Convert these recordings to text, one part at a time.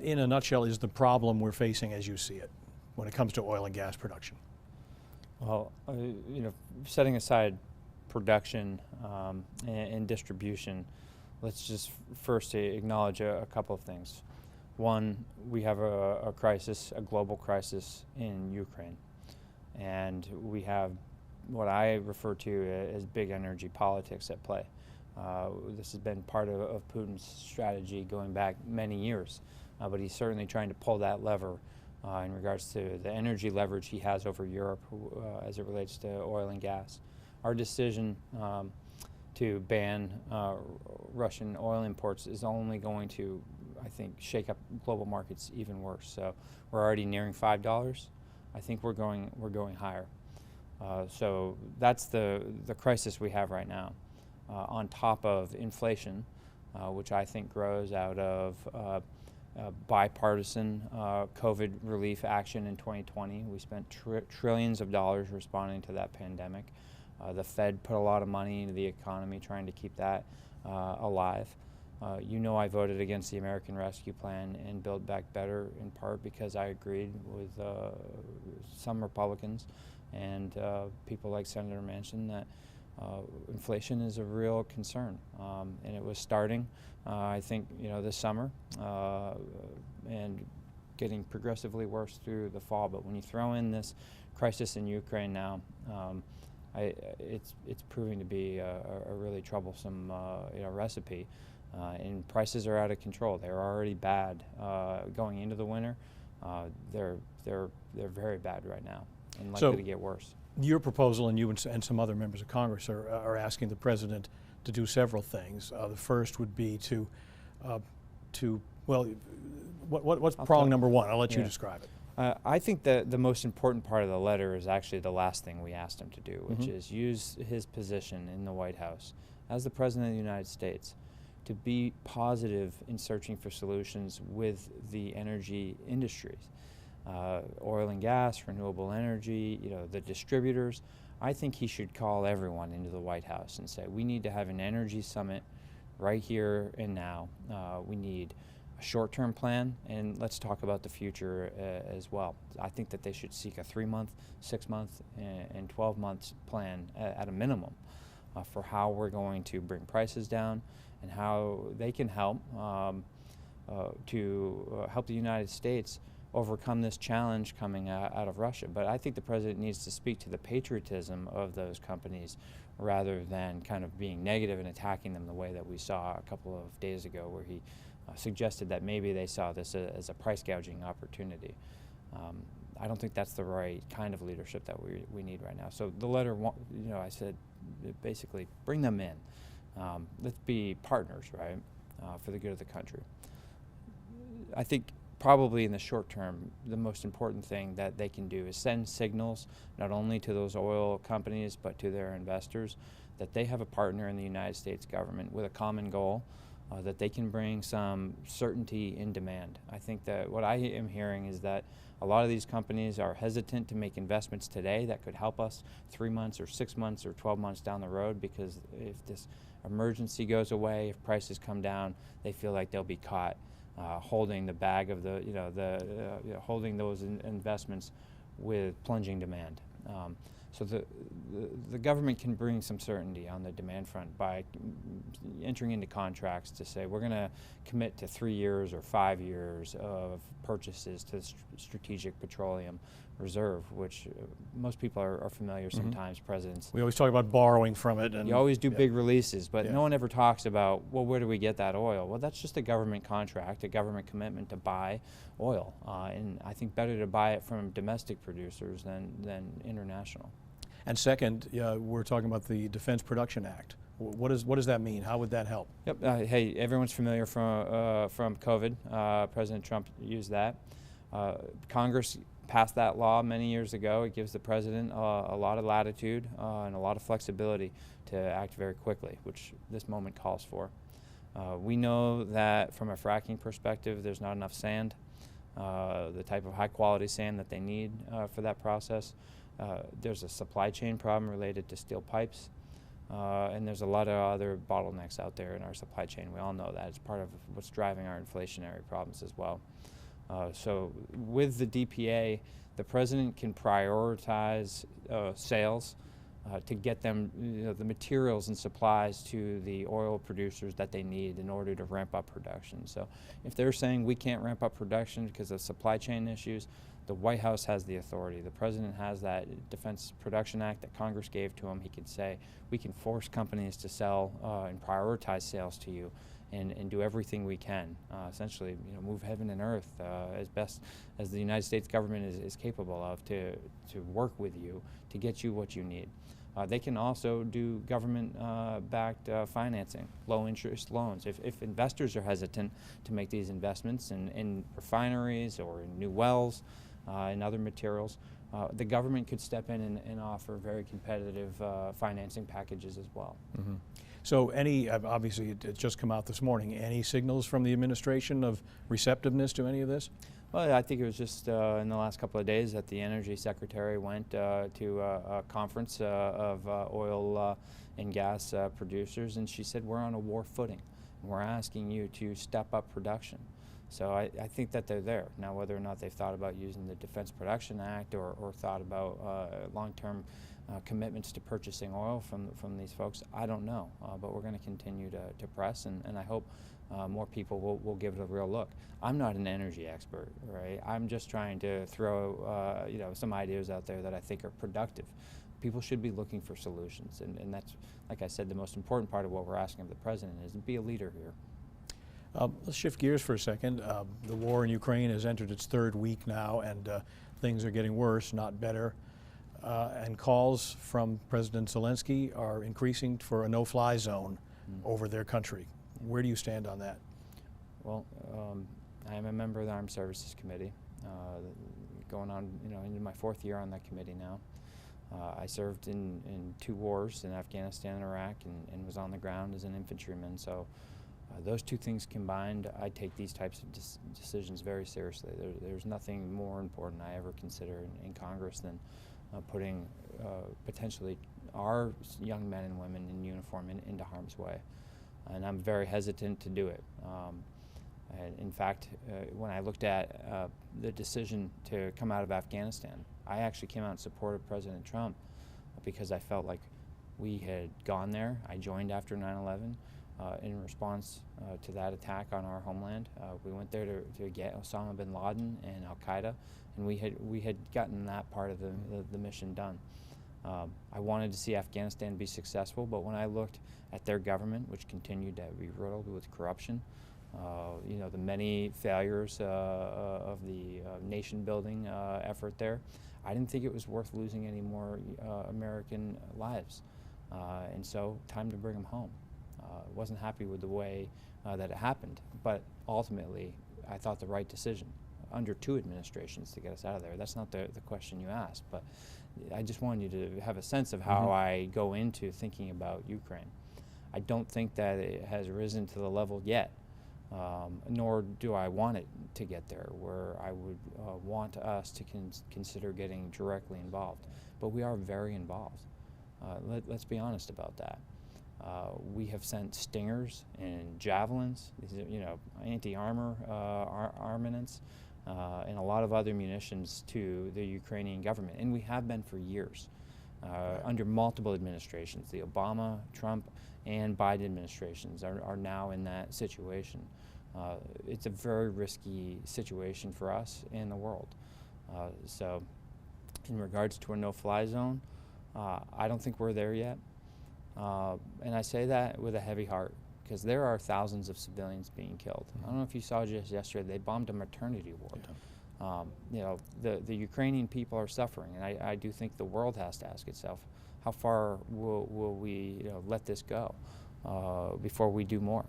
in a nutshell, is the problem we're facing as you see it when it comes to oil and gas production? Well, setting aside production and distribution, let's just first acknowledge a couple of things. One, we have a crisis, a global crisis in Ukraine, and we have what I refer to as big energy politics at play. This has been part of Putin's strategy going back many years, but he's certainly trying to pull that lever in regards to the energy leverage he has over Europe as it relates to oil and gas. Our decision to ban Russian oil imports is only going to, I think, shake up global markets even worse. So we're already nearing $5. I think we're going higher. So that's the crisis we have right now. On top of inflation, which I think grows out of bipartisan COVID relief action in 2020. We spent trillions of dollars responding to that pandemic. The Fed put a lot of money into the economy trying to keep that alive. I voted against the American Rescue Plan and Build Back Better in part because I agreed with some Republicans and people like Senator Manchin that inflation is a real concern, and it was starting, I think, this summer and getting progressively worse through the fall. But when you throw in this crisis in Ukraine now, it's proving to be a really troublesome recipe, and prices are out of control. They're already bad going into the winter. They're very bad right now and likely to get worse. Your proposal, and you and some other members of Congress are asking the president to do several things. The first would be what's prong number one? I'll let you describe it. I think that the most important part of the letter is actually the last thing we asked him to do, which is use his position in the White House as the President of the United States to be positive in searching for solutions with the energy industries. Oil and gas, renewable energy, the distributors. I think he should call everyone into the White House and say, we need to have an energy summit right here and now. We need a short-term plan, and let's talk about the future as well. I think that they should seek a 3-month, 6-month, and 12 months plan at a minimum for how we're going to bring prices down and how they can help to help the United States overcome this challenge coming out of Russia. But I think the president needs to speak to the patriotism of those companies rather than kind of being negative and attacking them the way that we saw a couple of days ago, where he suggested that maybe they saw this as a price gouging opportunity. I don't think that's the right kind of leadership that we need right now. So the letter, I said, basically, bring them in. Let's be partners, right, for the good of the country. I think probably in the short term, the most important thing that they can do is send signals not only to those oil companies but to their investors that they have a partner in the United States government with a common goal, that they can bring some certainty in demand. I think that what I am hearing is that a lot of these companies are hesitant to make investments today that could help us 3 months or 6 months or 12 months down the road, because if this emergency goes away, if prices come down, they feel like they'll be caught holding the bag of holding those investments with plunging demand. So the government can bring some certainty on the demand front by entering into contracts to say we're going to commit to 3 years or 5 years of purchases to the Strategic Petroleum Reserve, which most people are familiar sometimes, presidents. We always talk about borrowing from it. And you always do big releases, but no one ever talks about, well, where do we get that oil? Well, that's just a government contract, a government commitment to buy oil. And I think better to buy it from domestic producers than international. And second, we're talking about the Defense Production Act. What does that mean? How would that help? Yep. Hey, everyone's familiar from COVID. President Trump used that. Congress passed that law many years ago. It gives the president a lot of latitude and a lot of flexibility to act very quickly, which this moment calls for. We know that from a fracking perspective, there's not enough sand, the type of high-quality sand that they need for that process. There's a supply chain problem related to steel pipes. and there's a lot of other bottlenecks out there in our supply chain. We all know that. It's part of what's driving our inflationary problems as well. So with the DPA, the president can prioritize sales to get them the materials and supplies to the oil producers that they need in order to ramp up production. So if they're saying we can't ramp up production because of supply chain issues, the White House has the authority. The president has that Defense Production Act that Congress gave to him. He can say, we can force companies to sell and prioritize sales to you and do everything we can, essentially move heaven and earth as best as the United States government is capable of to work with you to get you what you need. They can also do government-backed financing, low-interest loans. If investors are hesitant to make these investments in refineries or in new wells and other materials, the government could step in and offer very competitive financing packages as well. Mm-hmm. So obviously it just come out this morning, any signals from the administration of receptiveness to any of this? Well, I think it was just in the last couple of days that the Energy Secretary went to a conference of oil and gas producers, and she said, we're on a war footing. We're asking you to step up production. So I think that they're there. Now, whether or not they've thought about using the Defense Production Act or thought about long-term commitments to purchasing oil from these folks, I don't know. But we're going to continue to press, and I hope more people will give it a real look. I'm not an energy expert, right? I'm just trying to throw some ideas out there that I think are productive. People should be looking for solutions, and that's, like I said, the most important part of what we're asking of the president is to be a leader here. Let's shift gears for a second. The war in Ukraine has entered its third week now, and things are getting worse, not better. And calls from President Zelensky are increasing for a no-fly zone over their country. Where do you stand on that? Well, I am a member of the Armed Services Committee, going on into my fourth year on that committee now. I served in 2 wars in Afghanistan and Iraq, and was on the ground as an infantryman. So those 2 things combined, I take these types of decisions very seriously. There's nothing more important I ever consider in Congress than putting potentially our young men and women in uniform into harm's way. And I'm very hesitant to do it. In fact, when I looked at the decision to come out of Afghanistan, I actually came out in support of President Trump because I felt like we had gone there. I joined after 9/11 in response to that attack on our homeland. We went there to get Osama bin Laden and Al-Qaeda, and we had gotten that part of the mission done. I wanted to see Afghanistan be successful, but when I looked at their government, which continued to be riddled with corruption, the many failures of the nation-building effort there, I didn't think it was worth losing any more American lives. And so, time to bring them home. Wasn't happy with the way that it happened, but ultimately, I thought the right decision under 2 administrations to get us out of there. That's not the question you asked, but I just wanted you to have a sense of how I go into thinking about Ukraine. I don't think that it has risen to the level yet, nor do I want it to get there, where I would want us to consider getting directly involved. But we are very involved. Let's be honest about that. We have sent Stingers and Javelins, these are, anti-armor armaments, and a lot of other munitions to the Ukrainian government, and we have been for years, under multiple administrations. The Obama, Trump, and Biden administrations are now in that situation. It's a very risky situation for us and the world. So in regards to a no-fly zone, I don't think we're there yet. And I say that with a heavy heart, because there are thousands of civilians being killed. I don't know if you saw just yesterday, they bombed a maternity ward. Yeah. The Ukrainian people are suffering, and I do think the world has to ask itself, how far will we let this go before we do more?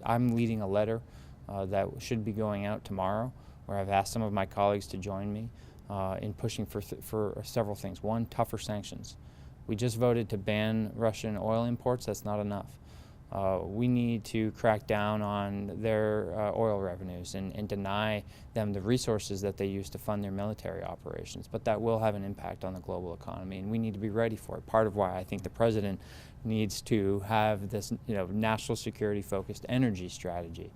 I'm leading a letter that should be going out tomorrow, where I've asked some of my colleagues to join me in pushing for several things. One, tougher sanctions. We just voted to ban Russian oil imports. That's not enough. We need to crack down on their oil revenues and deny them the resources that they use to fund their military operations. But that will have an impact on the global economy, and we need to be ready for it. Part of why I think the president needs to have this, national security-focused energy strategy.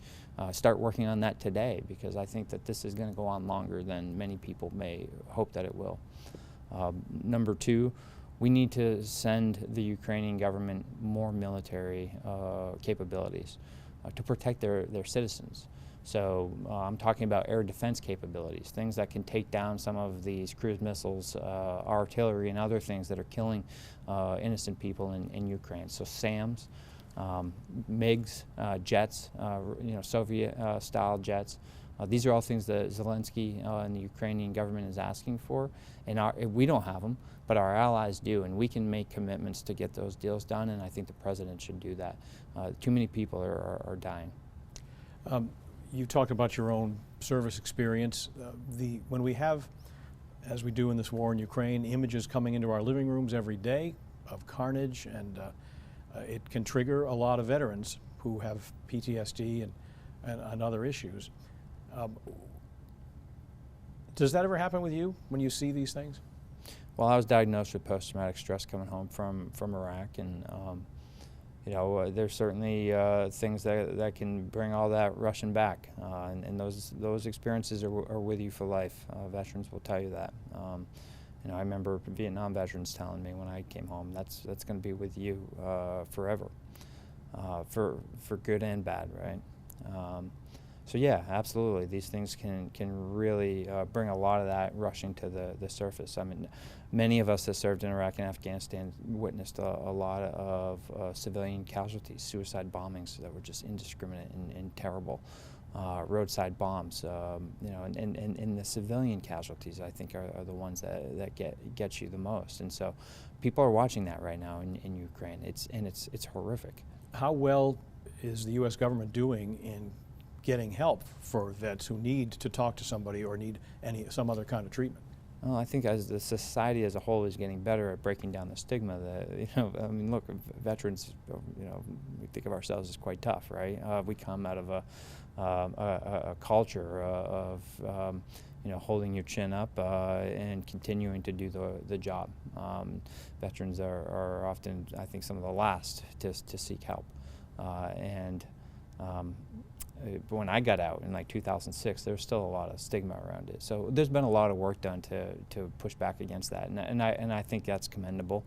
Start working on that today, because I think that this is going to go on longer than many people may hope that it will. Number two, we need to send the Ukrainian government more military capabilities to protect their citizens. So I'm talking about air defense capabilities, things that can take down some of these cruise missiles, artillery, and other things that are killing innocent people in Ukraine. So SAMs, MiGs, jets, Soviet-style jets. These are all things that Zelensky and the Ukrainian government is asking for, and we don't have them, but our allies do, and we can make commitments to get those deals done, and I think the president should do that. Too many people are dying. You talked about your own service experience. When we have, as we do in this war in Ukraine, images coming into our living rooms every day of carnage, and it can trigger a lot of veterans who have PTSD and other issues. Does that ever happen with you when you see these things? Well, I was diagnosed with post-traumatic stress coming home from Iraq, and there's certainly things that can bring all that rushing back, and those experiences are with you for life. Veterans will tell you that. I remember Vietnam veterans telling me when I came home, that's going to be with you forever, for good and bad, right? So yeah, absolutely. These things can really bring a lot of that rushing to the surface. I mean, many of us that served in Iraq and Afghanistan witnessed a lot of civilian casualties, suicide bombings that were just indiscriminate and terrible, roadside bombs. And the civilian casualties, I think, are the ones that get you the most. And so, people are watching that right now in Ukraine. It's horrific. How well is the U.S. government doing in getting help for vets who need to talk to somebody or need some other kind of treatment? Well, I think as the society as a whole is getting better at breaking down the stigma, look, veterans, we think of ourselves as quite tough, right? We come out of a culture of holding your chin up and continuing to do the job. Veterans are often, I think, some of the last to seek help, but when I got out in 2006, there was still a lot of stigma around it. So there's been a lot of work done to push back against that, and I think that's commendable.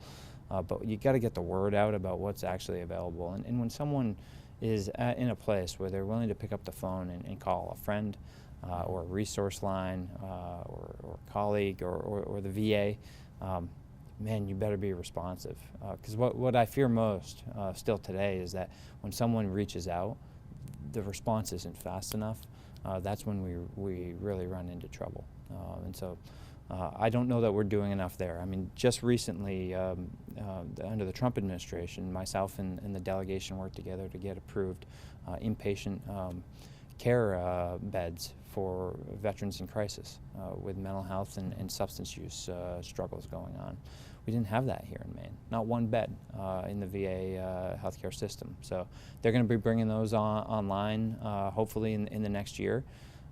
But you got to get the word out about what's actually available. And when someone is in a place where they're willing to pick up the phone and call a friend or a resource line or a colleague or the VA, man, you better be responsive. Because what I fear most still today is that when someone reaches out, the response isn't fast enough. That's when we really run into trouble. And so I don't know that we're doing enough there. I mean, just recently, under the Trump administration, myself and the delegation worked together to get approved inpatient care beds for veterans in crisis with mental health and substance use struggles going on. We didn't have that here in Maine, not one bed in the VA healthcare system. So they're going to be bringing those online hopefully in the next year.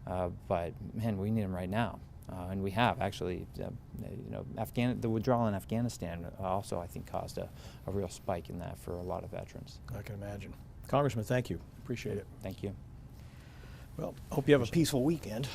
But man, we need them right now. And we have actually, the withdrawal in Afghanistan also, I think, caused a real spike in that for a lot of veterans. I can imagine. Congressman, thank you. Appreciate it. Thank you. Well, hope you have a peaceful weekend.